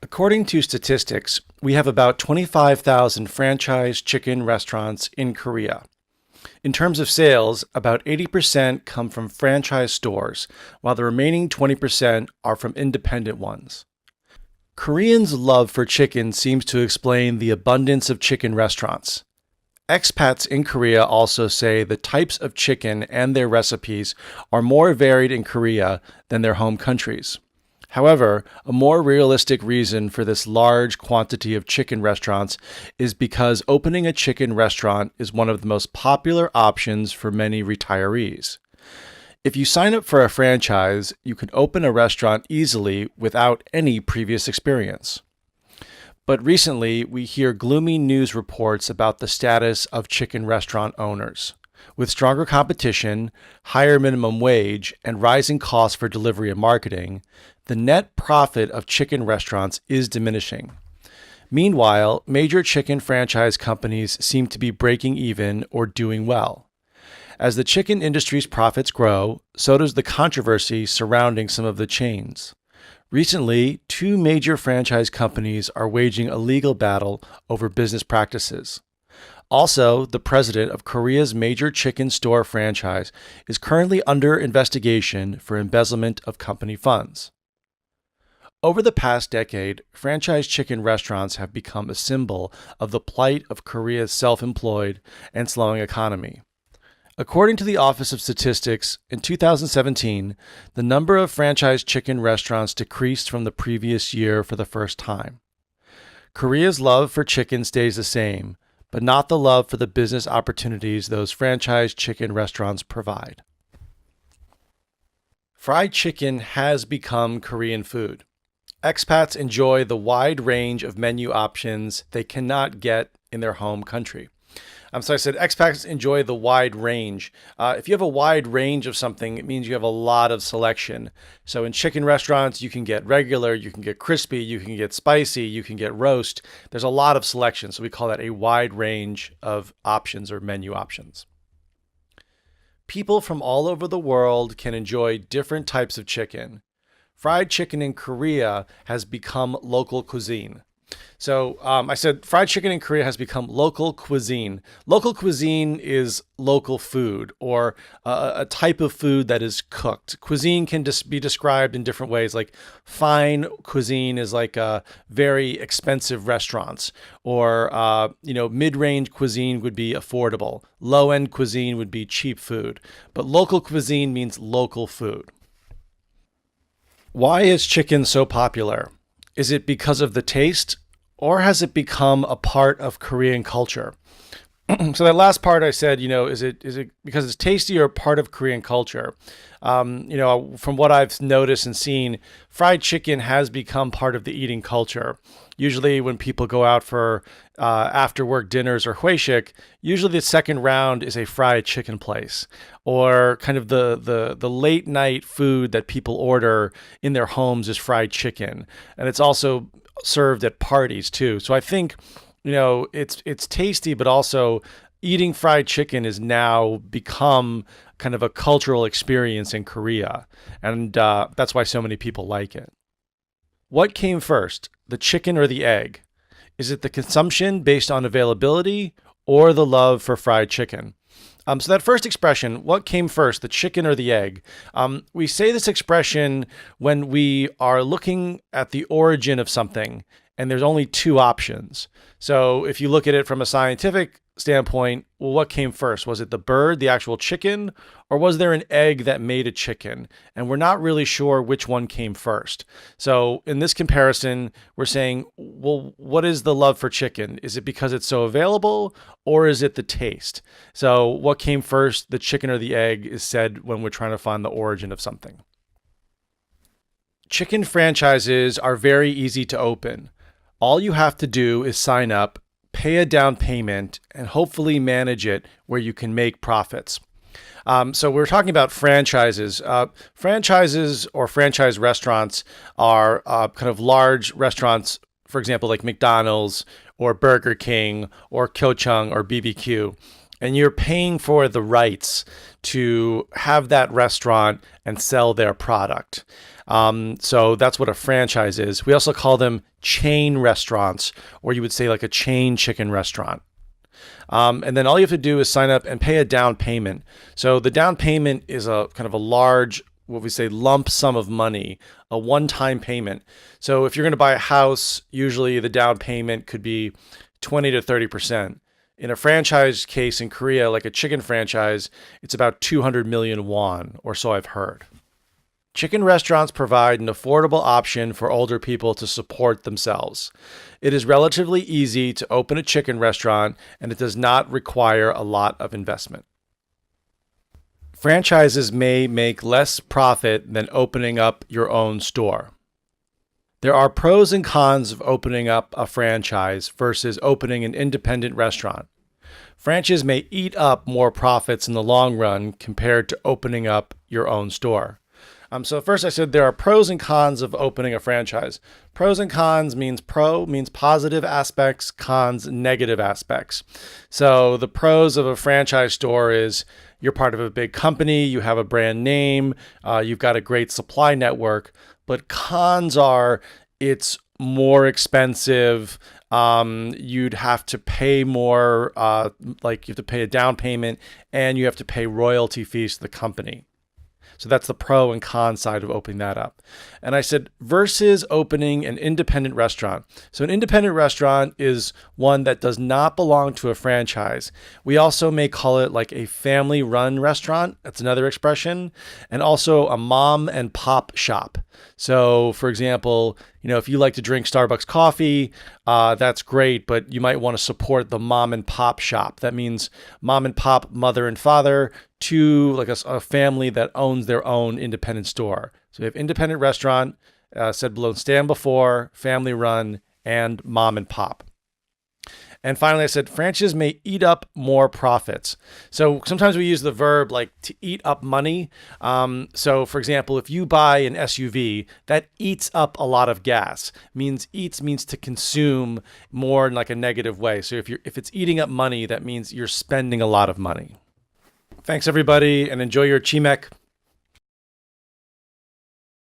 According to statistics, we have about 25,000 franchise chicken restaurants in Korea. In terms of sales, about 80% come from franchise stores, while the remaining 20% are from independent ones. Koreans' love for chicken seems to explain the abundance of chicken restaurants. Expats in Korea also say the types of chicken and their recipes are more varied in Korea than their home countries. However, a more realistic reason for this large quantity of chicken restaurants is because opening a chicken restaurant is one of the most popular options for many retirees. If you sign up for a franchise, you can open a restaurant easily without any previous experience. But recently, we hear gloomy news reports about the status of chicken restaurant owners. With stronger competition, higher minimum wage, and rising costs for delivery and marketing, the net profit of chicken restaurants is diminishing. Meanwhile, major chicken franchise companies seem to be breaking even or doing well. As the chicken industry's profits grow, so does the controversy surrounding some of the chains. Recently, two major franchise companies are waging a legal battle over business practices. Also, the president of Korea's major chicken store franchise is currently under investigation for embezzlement of company funds. Over the past decade, franchise chicken restaurants have become a symbol of the plight of Korea's self-employed and slowing economy. According to the Office of Statistics, in 2017, the number of franchise chicken restaurants decreased from the previous year for the first time. Korea's love for chicken stays the same, but not the love for the business opportunities those franchise chicken restaurants provide. Fried chicken has become Korean food. Expats enjoy the wide range of menu options they cannot get in their home country. So I said expats enjoy the wide range. If you have a wide range of something, it means you have a lot of selection. So in chicken restaurants, you can get regular, you can get crispy, you can get spicy, you can get roast. There's a lot of selection. So we call that a wide range of options or menu options. People from all over the world can enjoy different types of chicken. Fried chicken in Korea has become local cuisine. So I said fried chicken in Korea has become local cuisine. Local cuisine is local food or a type of food that is cooked. Cuisine can just be described in different ways. Like fine cuisine is like very expensive restaurants, or mid-range cuisine would be affordable. Low-end cuisine would be cheap food. But local cuisine means local food. Why is chicken so popular? Is it because of the taste, or has it become a part of Korean culture? So that last part I said, is it because it's tasty or part of Korean culture? From what I've noticed and seen, fried chicken has become part of the eating culture. Usually when people go out for after work dinners or hueshik, usually the second round is a fried chicken place, or kind of the late night food that people order in their homes is fried chicken. And it's also served at parties too. So I think, it's tasty, but also eating fried chicken has now become kind of a cultural experience in Korea. And that's why so many people like it. What came first, the chicken or the egg? Is it the consumption based on availability or the love for fried chicken? So that first expression, what came first, the chicken or the egg? We say this expression when we are looking at the origin of something and there's only two options. So if you look at it from a scientific standpoint, well, what came first? Was it the bird, the actual chicken, or was there an egg that made a chicken? And we're not really sure which one came first. So in this comparison, we're saying, well, what is the love for chicken? Is it because it's so available, or is it the taste? So what came first, the chicken or the egg, is said when we're trying to find the origin of something. Chicken franchises are very easy to open. All you have to do is sign up, pay a down payment, and hopefully manage it where you can make profits. So we're talking about franchises. Franchises or franchise restaurants are kind of large restaurants, for example, like McDonald's or Burger King or Kyochung or BBQ. and you're paying for the rights to have that restaurant and sell their product. So that's what a franchise is. We also call them chain restaurants, or you would say like a chain chicken restaurant. And then all you have to do is sign up and pay a down payment. So the down payment is a kind of a large, what we say, lump sum of money, a one-time payment. So if you're going to buy a house, usually the down payment could be 20 to 30%. In a franchise case in Korea, like a chicken franchise, it's about 200 million won, or so I've heard. Chicken restaurants provide an affordable option for older people to support themselves. It is relatively easy to open a chicken restaurant, and it does not require a lot of investment. Franchises may make less profit than opening up your own store. There are pros and cons of opening up a franchise versus opening an independent restaurant. Franchises may eat up more profits in the long run compared to opening up your own store. So first I said there are pros and cons of opening a franchise. Pros and cons means positive aspects, cons negative aspects. So the pros of a franchise store is you're part of a big company, you have a brand name, you've got a great supply network. But cons are it's more expensive. You'd have to pay more, like you have to pay a down payment, and you have to pay royalty fees to the company. So that's the pro and con side of opening that up. And I said versus opening an independent restaurant. So an independent restaurant is one that does not belong to a franchise. We also may call it like a family-run restaurant. That's another expression. And also a mom and pop shop. So for example, if you like to drink Starbucks coffee, that's great, but you might want to support the mom and pop shop. That means mom and pop, mother and father, to like a family that owns their own independent store. So we have independent restaurant, said below, stand before, family run, and mom and pop. And finally, I said franchises may eat up more profits. So sometimes we use the verb like to eat up money. So for example, if you buy an SUV, that eats up a lot of gas. Means to consume more in like a negative way. So if it's eating up money, that means you're spending a lot of money. Thanks everybody, and enjoy your chimek.